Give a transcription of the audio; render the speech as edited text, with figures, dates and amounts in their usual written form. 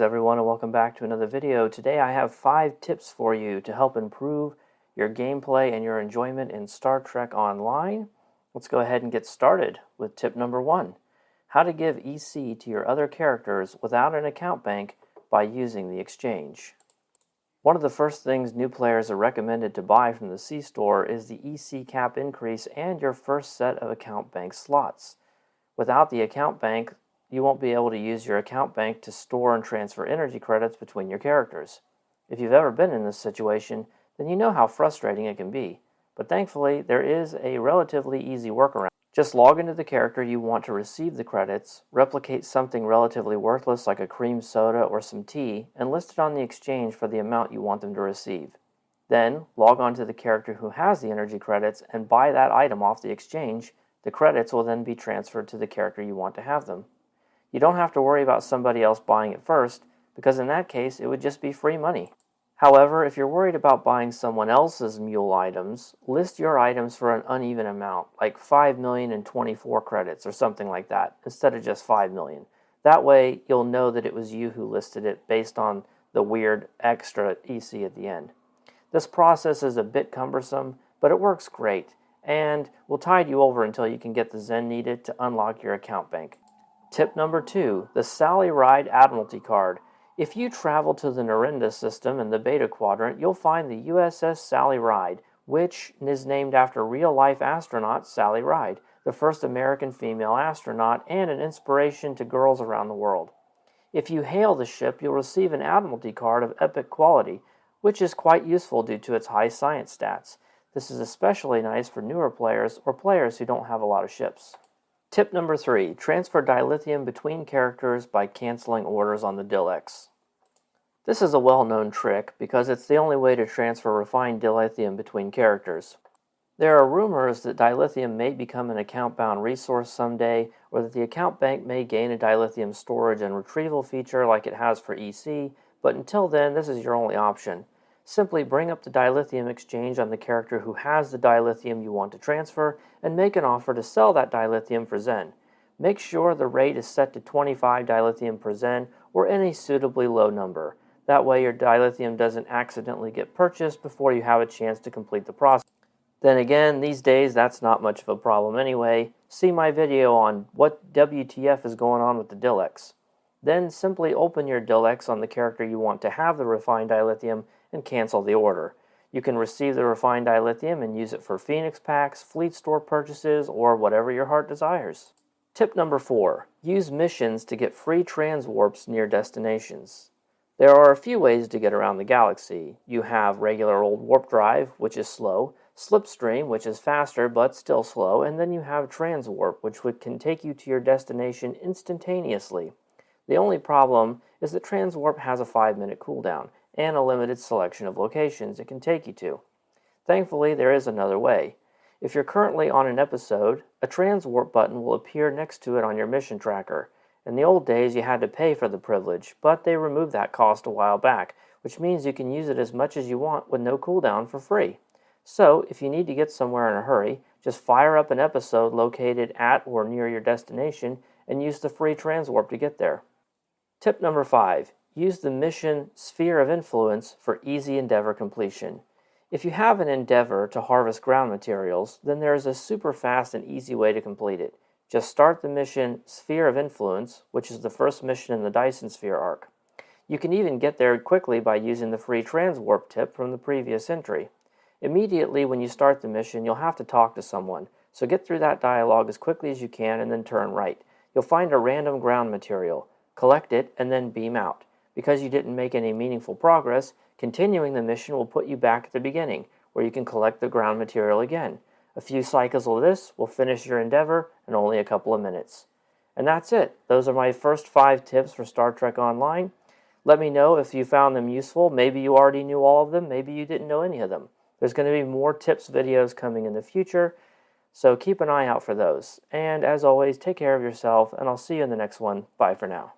Greetings everyone and welcome back to another video. Today I have 5 tips for you to help improve your gameplay and your enjoyment in Star Trek Online. Let's go ahead and get started with tip number 1. How to give EC to your other characters without an account bank by using the exchange. One of the first things new players are recommended to buy from the C-Store is the EC cap increase and your first set of account bank slots. Without the account bank, you won't be able to use your account bank to store and transfer energy credits between your characters. If you've ever been in this situation, then you know how frustrating it can be. But thankfully, there is a relatively easy workaround. Just log into the character you want to receive the credits, replicate something relatively worthless like a cream soda or some tea, and list it on the exchange for the amount you want them to receive. Then, log on to the character who has the energy credits and buy that item off the exchange. The credits will then be transferred to the character you want to have them. You don't have to worry about somebody else buying it first, because in that case it would just be free money. However, if you're worried about buying someone else's mule items, list your items for an uneven amount, like 5,024 credits or something like that, instead of just 5 million. That way you'll know that it was you who listed it based on the weird extra EC at the end. This process is a bit cumbersome, but it works great, and will tide you over until you can get the Zen needed to unlock your account bank. Tip number 2, the Sally Ride Admiralty card. If you travel to the Narinda system in the Beta Quadrant, you'll find the USS Sally Ride, which is named after real-life astronaut Sally Ride, the first American female astronaut and an inspiration to girls around the world. If you hail the ship, you'll receive an Admiralty card of epic quality, which is quite useful due to its high science stats. This is especially nice for newer players or players who don't have a lot of ships. Tip number 3, transfer dilithium between characters by canceling orders on the Dilex. This is a well-known trick because it's the only way to transfer refined dilithium between characters. There are rumors that dilithium may become an account-bound resource someday, or that the account bank may gain a dilithium storage and retrieval feature like it has for EC, but until then, this is your only option. Simply bring up the dilithium exchange on the character who has the dilithium you want to transfer and make an offer to sell that dilithium for Zen. Make sure the rate is set to 25 dilithium per Zen or any suitably low number. That way your dilithium doesn't accidentally get purchased before you have a chance to complete the process. Then again, these days that's not much of a problem anyway. See my video on what WTF is going on with the Dilex. Then simply open your Dilex on the character you want to have the refined dilithium and cancel the order. You can receive the refined dilithium and use it for Phoenix packs, fleet store purchases, or whatever your heart desires. Tip number 4, use missions to get free transwarps near destinations. There are a few ways to get around the galaxy. You have regular old warp drive, which is slow, slipstream, which is faster but still slow, and then you have transwarp, which can take you to your destination instantaneously. The only problem is that transwarp has a 5-minute cooldown and a limited selection of locations it can take you to. Thankfully, there is another way. If you're currently on an episode, a transwarp button will appear next to it on your mission tracker. In the old days, you had to pay for the privilege, but they removed that cost a while back, which means you can use it as much as you want with no cooldown for free. So, if you need to get somewhere in a hurry, just fire up an episode located at or near your destination and use the free transwarp to get there. Tip number 5. Use the mission Sphere of Influence for easy Endeavor completion. If you have an Endeavor to harvest ground materials, then there is a super fast and easy way to complete it. Just start the mission Sphere of Influence, which is the first mission in the Dyson Sphere arc. You can even get there quickly by using the free transwarp tip from the previous entry. Immediately when you start the mission, you'll have to talk to someone, so get through that dialogue as quickly as you can and then turn right. You'll find a random ground material. Collect it and then beam out. Because you didn't make any meaningful progress, continuing the mission will put you back at the beginning, where you can collect the ground material again. A few cycles of this will finish your endeavor in only a couple of minutes. And that's it. Those are my first 5 tips for Star Trek Online. Let me know if you found them useful. Maybe you already knew all of them. Maybe you didn't know any of them. There's going to be more tips videos coming in the future, so keep an eye out for those. And as always, take care of yourself, and I'll see you in the next one. Bye for now.